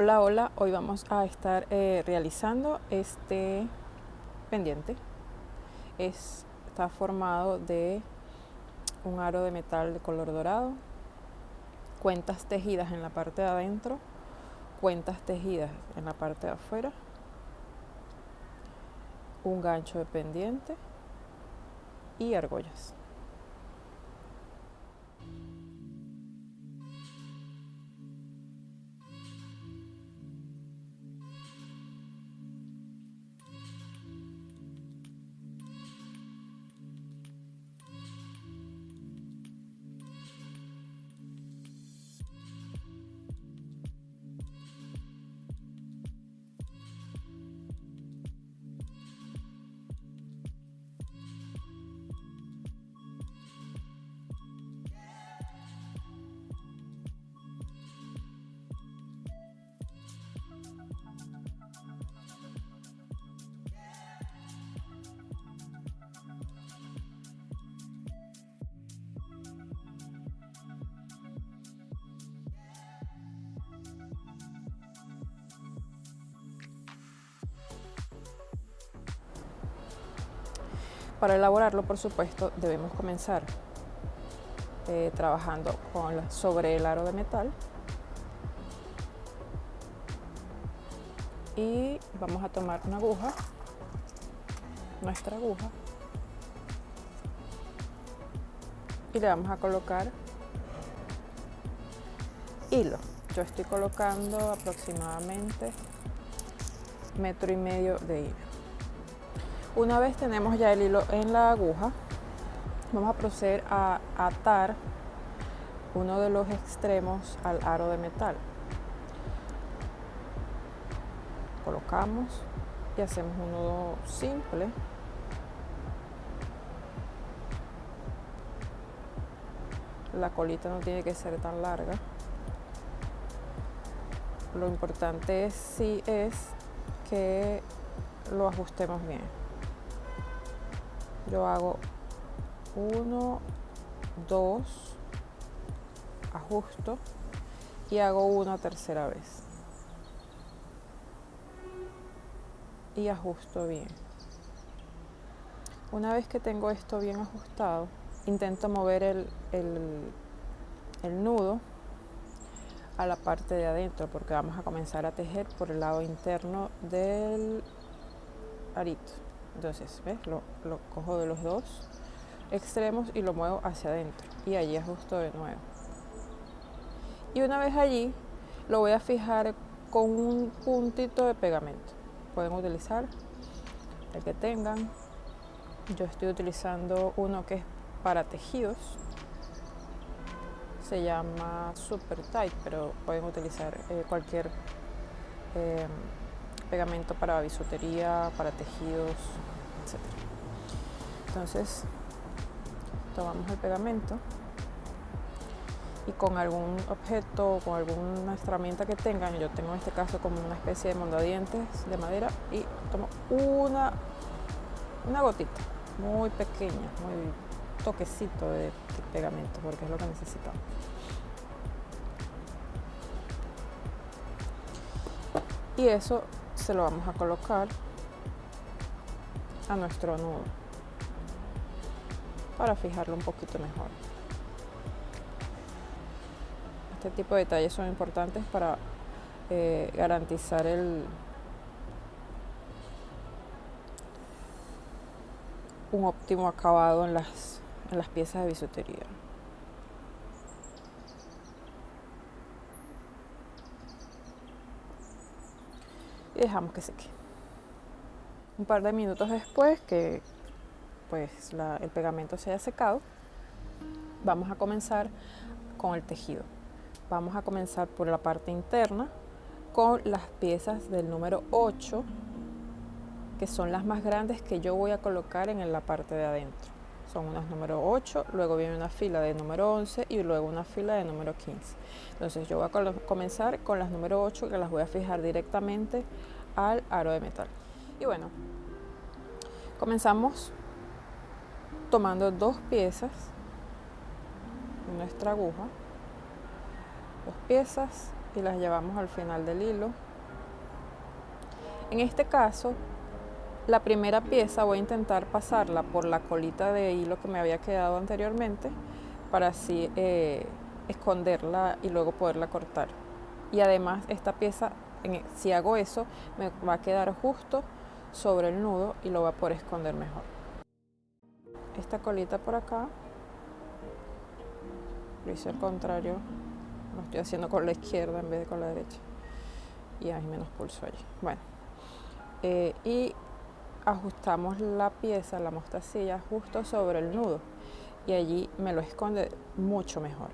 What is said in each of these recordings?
Hola, hola, hoy vamos a estar realizando este pendiente. Está formado de un aro de metal de color dorado, cuentas tejidas en la parte de adentro, cuentas tejidas en la parte de afuera, un gancho de pendiente y argollas. Para elaborarlo, por supuesto, debemos comenzar trabajando sobre el aro de metal y vamos a tomar una aguja, nuestra aguja, y le vamos a colocar hilo. Yo estoy colocando aproximadamente 1,5 metros de hilo. Una vez tenemos ya el hilo en la aguja, vamos a proceder a atar uno de los extremos al aro de metal. Colocamos y hacemos un nudo simple. La colita no tiene que ser tan larga. Lo importante sí es que lo ajustemos bien. Yo hago 1, 2, ajusto y hago una tercera vez. Y ajusto bien. Una vez que tengo esto bien ajustado, intento mover el nudo a la parte de adentro porque vamos a comenzar a tejer por el lado interno del arito. Entonces, ¿ves? Lo cojo de los dos extremos y lo muevo hacia adentro y allí ajusto de nuevo. Y una vez allí lo voy a fijar con un puntito de pegamento. Pueden utilizar el que tengan. Yo estoy utilizando uno que es para tejidos. Se llama Super Tight, pero pueden utilizar cualquier pegamento para bisutería, para tejidos, etc. Entonces, tomamos el pegamento y con algún objeto, con alguna herramienta que tengan, yo tengo en este caso como una especie de mondadientes de madera y tomo una gotita muy pequeña, muy toquecito de pegamento porque es lo que necesitamos. Y eso se lo vamos a colocar a nuestro nudo para fijarlo un poquito mejor. Este tipo de detalles son importantes para garantizar un óptimo acabado en las piezas de bisutería. Y dejamos que seque. Un par de minutos después que pues el pegamento se haya secado, vamos a comenzar con el tejido. Vamos a comenzar por la parte interna con las piezas del número 8, que son las más grandes que yo voy a colocar en la parte de adentro. Son unas número 8, luego viene una fila de número 11 y luego una fila de número 15. Entonces yo voy a comenzar con las número 8, que las voy a fijar directamente al aro de metal. Y bueno, comenzamos tomando 2 piezas en nuestra aguja, 2 piezas, y las llevamos al final del hilo. En este caso, la primera pieza voy a intentar pasarla por la colita de hilo que me había quedado anteriormente para así esconderla y luego poderla cortar. Y además esta pieza, si hago eso, me va a quedar justo sobre el nudo y lo voy a poder esconder mejor. Esta colita por acá, lo hice al contrario, lo estoy haciendo con la izquierda en vez de con la derecha. Y hay menos pulso allí. Bueno, y ajustamos la pieza, la mostacilla, justo sobre el nudo. Y allí me lo esconde mucho mejor.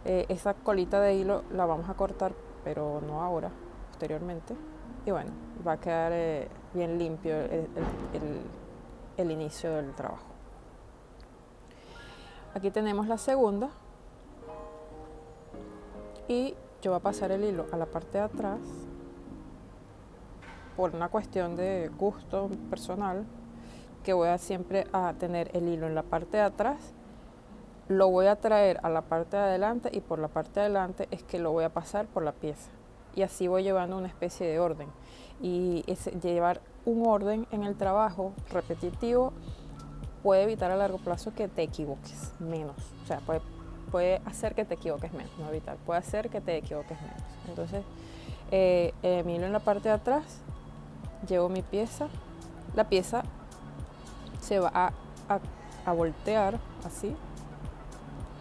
Esa colita de hilo la vamos a cortar, pero no ahora, posteriormente. Y bueno, va a quedar bien limpio el inicio del trabajo. Aquí tenemos la segunda. Y yo voy a pasar el hilo a la parte de atrás por una cuestión de gusto personal, que voy a siempre a tener el hilo en la parte de atrás, lo voy a traer a la parte de adelante y por la parte de adelante es que lo voy a pasar por la pieza. Y así voy llevando una especie de orden. Y llevar un orden en el trabajo repetitivo puede evitar a largo plazo que te equivoques menos. O sea, puede hacer que te equivoques menos, no evitar, puede hacer que te equivoques menos. Entonces, mi hilo en la parte de atrás, llevo mi pieza, la pieza se va a voltear así,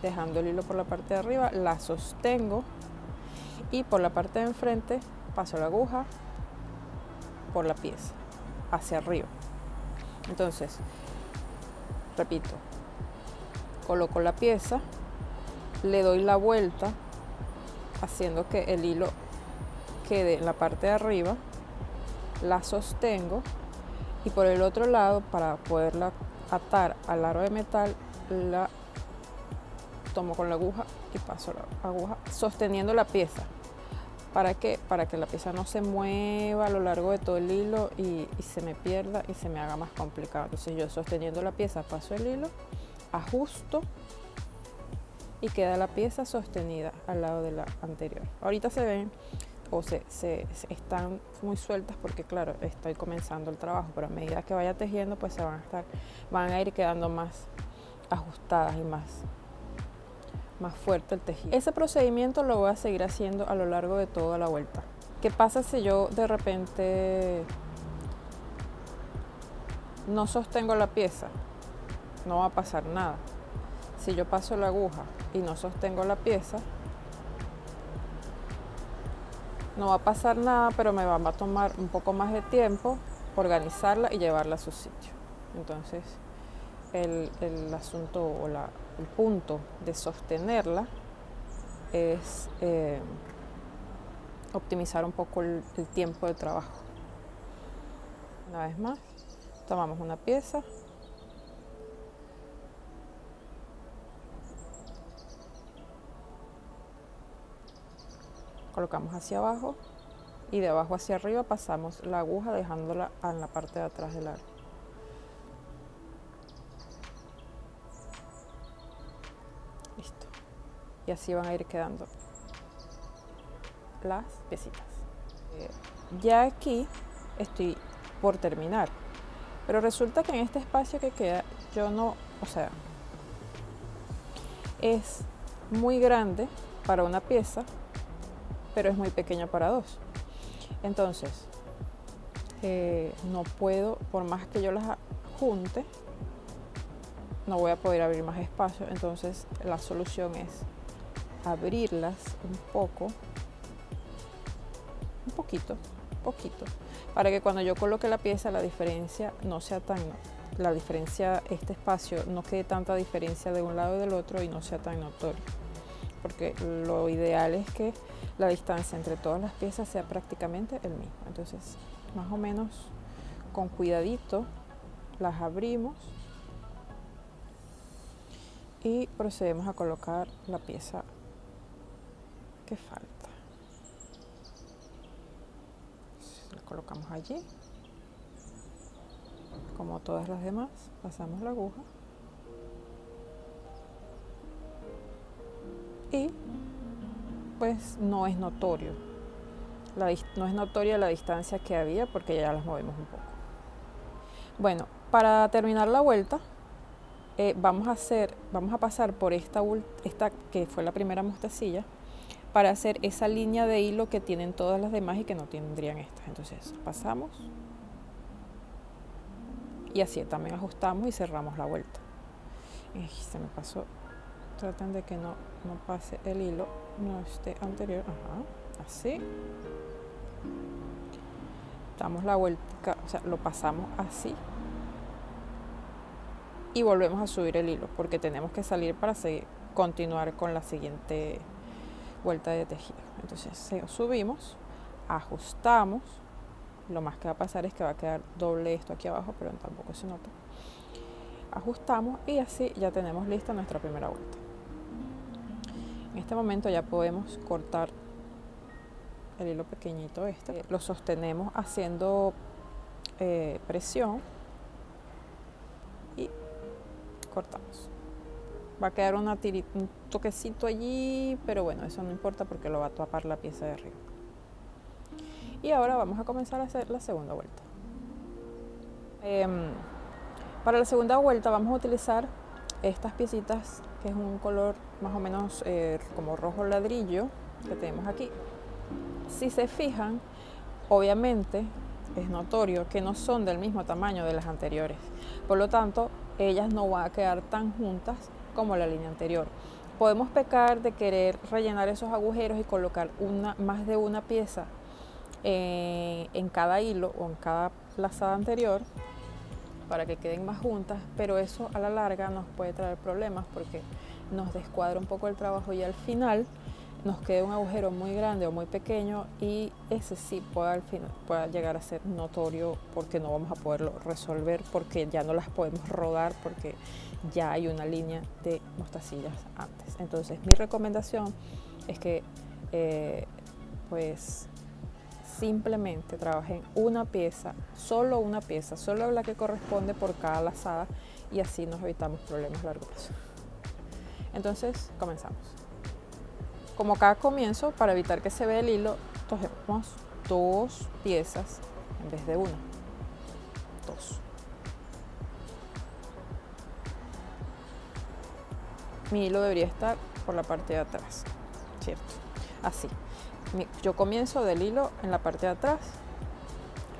dejando el hilo por la parte de arriba, la sostengo y por la parte de enfrente paso la aguja por la pieza, hacia arriba. Entonces, repito, coloco la pieza, le doy la vuelta, haciendo que el hilo quede en la parte de arriba, la sostengo y por el otro lado, para poderla atar al aro de metal, la tomo con la aguja y paso la aguja sosteniendo la pieza. ¿Para qué? Para que la pieza no se mueva a lo largo de todo el hilo y se me pierda y se me haga más complicado. Entonces yo sosteniendo la pieza paso el hilo, ajusto y queda la pieza sostenida al lado de la anterior. Ahorita se ven o se están muy sueltas porque claro, estoy comenzando el trabajo, pero a medida que vaya tejiendo pues van a ir quedando más ajustadas y más fuerte el tejido. Ese procedimiento lo voy a seguir haciendo a lo largo de toda la vuelta. ¿Qué pasa si yo de repente no sostengo la pieza? No va a pasar nada. Si yo paso la aguja y no sostengo la pieza, no va a pasar nada, pero me va a tomar un poco más de tiempo organizarla y llevarla a su sitio. Entonces, el asunto o el punto de sostenerla es optimizar un poco el tiempo de trabajo. Una vez más, tomamos una pieza, colocamos hacia abajo y de abajo hacia arriba pasamos la aguja dejándola en la parte de atrás del aro. Listo. Y así van a ir quedando las piecitas. Ya aquí estoy por terminar, pero resulta que en este espacio que queda yo no, o sea, es muy grande para una pieza, pero es muy pequeño para dos. Entonces, no puedo, por más que yo las junte, no voy a poder abrir más espacio. Entonces, la solución es abrirlas un poquito, para que cuando yo coloque la pieza, la diferencia no sea tan, este espacio no quede tanta diferencia de un lado y del otro y no sea tan notorio. Porque lo ideal es que la distancia entre todas las piezas sea prácticamente el mismo. Entonces, más o menos con cuidadito las abrimos y procedemos a colocar la pieza que falta. La colocamos allí, como todas las demás, pasamos la aguja y pues no es notorio. No es notoria la distancia que había porque ya las movemos un poco. Bueno, para terminar la vuelta, vamos a pasar por esta que fue la primera mostacilla, para hacer esa línea de hilo que tienen todas las demás y que no tendrían estas. Entonces pasamos y así también ajustamos y cerramos la vuelta. Se me pasó. Traten de que no pase el hilo, no esté anterior. Ajá, así. Damos la vuelta, o sea, lo pasamos así. Y volvemos a subir el hilo porque tenemos que salir para continuar con la siguiente vuelta de tejido. Entonces subimos, ajustamos. Lo más que va a pasar es que va a quedar doble esto aquí abajo, pero tampoco se nota. Ajustamos y así ya tenemos lista nuestra primera vuelta. En este momento ya podemos cortar el hilo pequeñito este. Lo sostenemos haciendo presión y cortamos. Va a quedar un toquecito allí, pero bueno, eso no importa porque lo va a tapar la pieza de arriba. Y ahora vamos a comenzar a hacer la segunda vuelta. Para la segunda vuelta vamos a utilizar estas piecitas, que es un color más o menos como rojo ladrillo que tenemos aquí. Si se fijan, obviamente es notorio que no son del mismo tamaño de las anteriores. Por lo tanto, ellas no van a quedar tan juntas como la línea anterior. Podemos pecar de querer rellenar esos agujeros y colocar más de una pieza en cada hilo o en cada lazada anterior para que queden más juntas, pero eso a la larga nos puede traer problemas porque nos descuadra un poco el trabajo y al final nos queda un agujero muy grande o muy pequeño y ese sí puede llegar a ser notorio porque no vamos a poderlo resolver porque ya no las podemos rodar porque ya hay una línea de mostacillas antes. Entonces mi recomendación es que pues simplemente trabajen una pieza, solo la que corresponde por cada lazada y así nos evitamos problemas a largo plazo. Entonces comenzamos. Como cada comienzo, para evitar que se vea el hilo, cogemos 2 piezas en vez de una. 2. Mi hilo debería estar por la parte de atrás, ¿cierto? Así. Yo comienzo del hilo en la parte de atrás.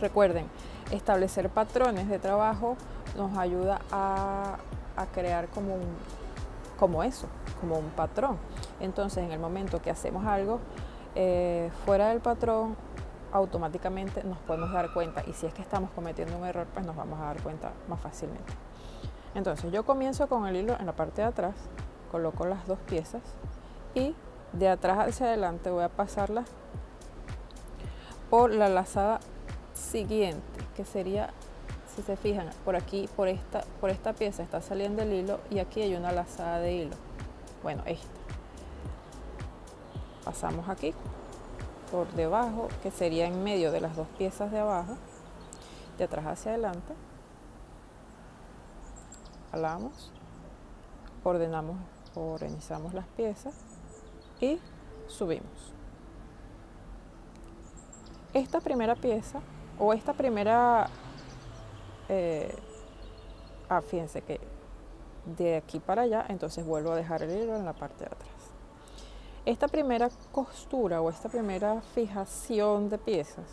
Recuerden, establecer patrones de trabajo nos ayuda a crear como un patrón. Entonces, en el momento que hacemos algo fuera del patrón, automáticamente nos podemos dar cuenta y si es que estamos cometiendo un error, pues nos vamos a dar cuenta más fácilmente. Entonces, yo comienzo con el hilo en la parte de atrás, coloco las 2 piezas y de atrás hacia adelante voy a pasarlas por la lazada siguiente, que sería, si se fijan, por aquí, por esta pieza está saliendo el hilo y aquí hay una lazada de hilo. Bueno, esta. Pasamos aquí por debajo, que sería en medio de las 2 piezas de abajo, de atrás hacia adelante. Jalamos, organizamos las piezas y subimos. Esta primera pieza o esta primera, fíjense que de aquí para allá, entonces vuelvo a dejar el hilo en la parte de atrás. Esta primera costura o esta primera fijación de piezas,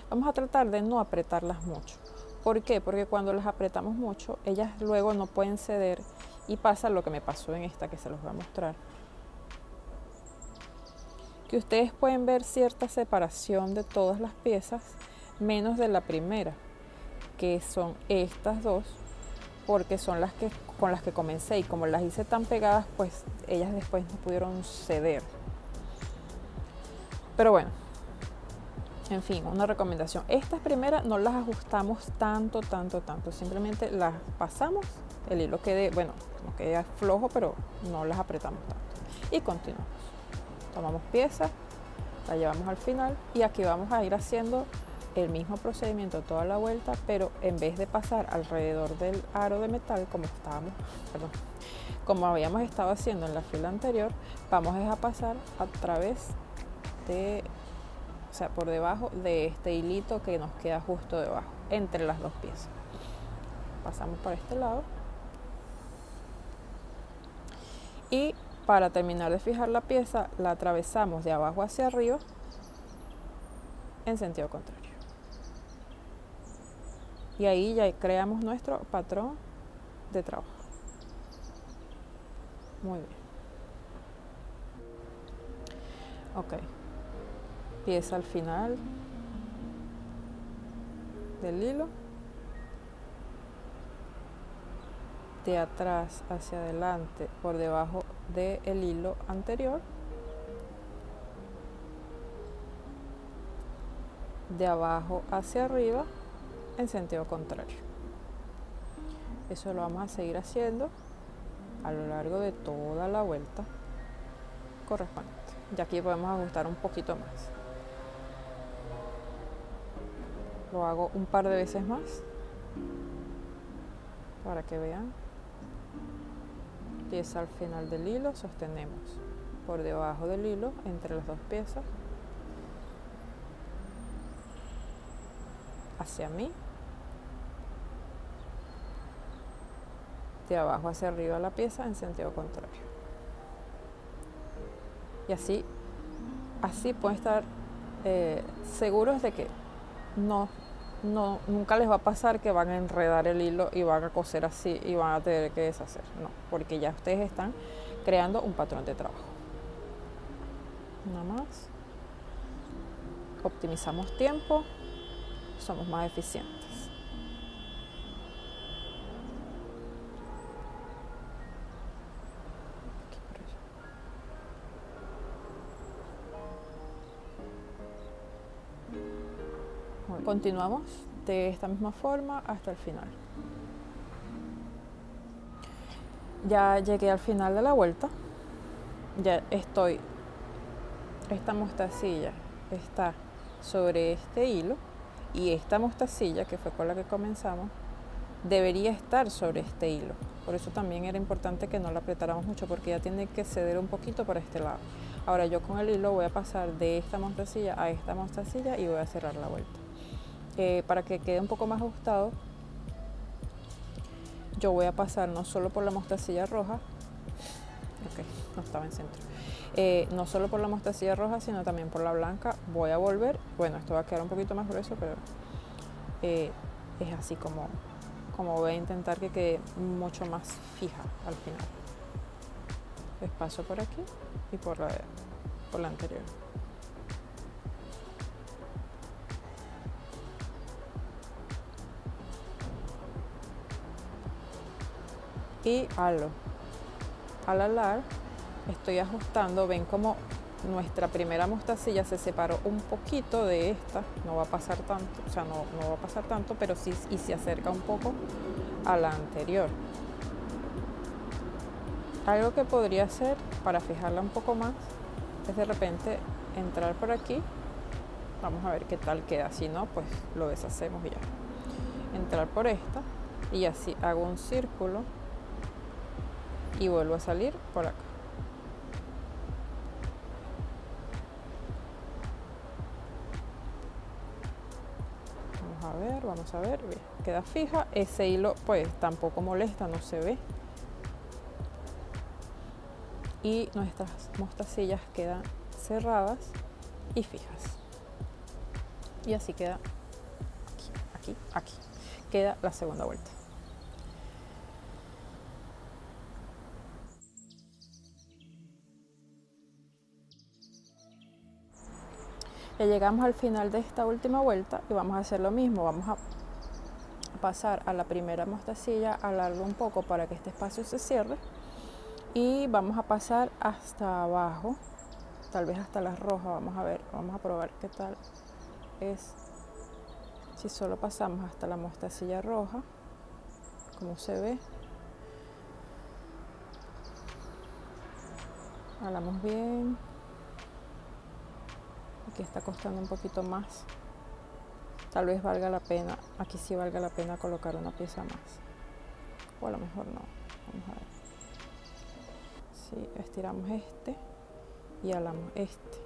vamos a tratar de no apretarlas mucho. ¿Por qué? Porque cuando las apretamos mucho, ellas luego no pueden ceder y pasa lo que me pasó en esta que se los voy a mostrar. Que ustedes pueden ver cierta separación de todas las piezas, menos de la primera, que son estas 2, porque son con las que comencé y como las hice tan pegadas, pues ellas después no pudieron ceder. Pero bueno, en fin, una recomendación. Estas primeras no las ajustamos tanto, simplemente las pasamos, el hilo no quede flojo, pero no las apretamos tanto. Y continuamos. Tomamos pieza, la llevamos al final y aquí vamos a ir haciendo el mismo procedimiento toda la vuelta, pero en vez de pasar alrededor del aro de metal como habíamos estado haciendo en la fila anterior, vamos a pasar a través de, o sea, por debajo de este hilito que nos queda justo debajo, entre las dos piezas. Pasamos por este lado y para terminar de fijar la pieza la atravesamos de abajo hacia arriba en sentido contrario. Y ahí ya creamos nuestro patrón de trabajo. Muy bien. Ok. Pieza al final del hilo. De atrás hacia adelante por debajo del hilo anterior. De abajo hacia arriba en sentido contrario. Eso lo vamos a seguir haciendo a lo largo de toda la vuelta correspondiente. Y aquí podemos ajustar un poquito más. Lo hago un par de veces más para que vean. Pieza al final del hilo, sostenemos por debajo del hilo entre las dos piezas hacia mí, de abajo hacia arriba la pieza en sentido contrario. Y así pueden estar seguros de que nunca les va a pasar que van a enredar el hilo y van a coser así y van a tener que deshacer. No, porque ya ustedes están creando un patrón de trabajo. Nada más. Optimizamos tiempo, somos más eficientes. Continuamos de esta misma forma hasta el final. Ya llegué al final de la vuelta. Ya esta mostacilla está sobre este hilo y esta mostacilla, que fue con la que comenzamos, debería estar sobre este hilo. Por eso también era importante que no la apretáramos mucho, porque ya tiene que ceder un poquito para este lado. Ahora yo con el hilo voy a pasar de esta mostacilla a esta mostacilla y voy a cerrar la vuelta. Para que quede un poco más ajustado, yo voy a pasar no solo por la mostacilla roja, no estaba en centro, no solo por la mostacilla roja, sino también por la blanca. Voy a volver, bueno, esto va a quedar un poquito más grueso, pero es así como voy a intentar que quede mucho más fija al final. Les paso por aquí y por la anterior. Y al alar estoy ajustando, ven como nuestra primera mostacilla se separó un poquito de esta, no va a pasar tanto, o sea, no va a pasar tanto, pero sí, y se acerca un poco a la anterior. Algo que podría hacer para fijarla un poco más es de repente entrar por aquí. Vamos a ver qué tal queda, si no, pues lo deshacemos y ya. Entrar por esta y así hago un círculo y vuelvo a salir por acá. Vamos a ver, bien, queda fija. Ese hilo pues tampoco molesta, no se ve. Y nuestras mostacillas quedan cerradas y fijas. Y así queda aquí. Queda la segunda vuelta. Ya llegamos al final de esta última vuelta y vamos a hacer lo mismo. Vamos a pasar a la primera mostacilla, alargo un poco para que este espacio se cierre y vamos a pasar hasta abajo, tal vez hasta la roja. Vamos a ver, vamos a probar qué tal es si solo pasamos hasta la mostacilla roja, como se ve. Jalamos bien. Aquí está costando un poquito más tal vez valga la pena, aquí sí valga la pena colocar una pieza más. O a lo mejor no. Vamos a ver. Sí, estiramos este y alamos este.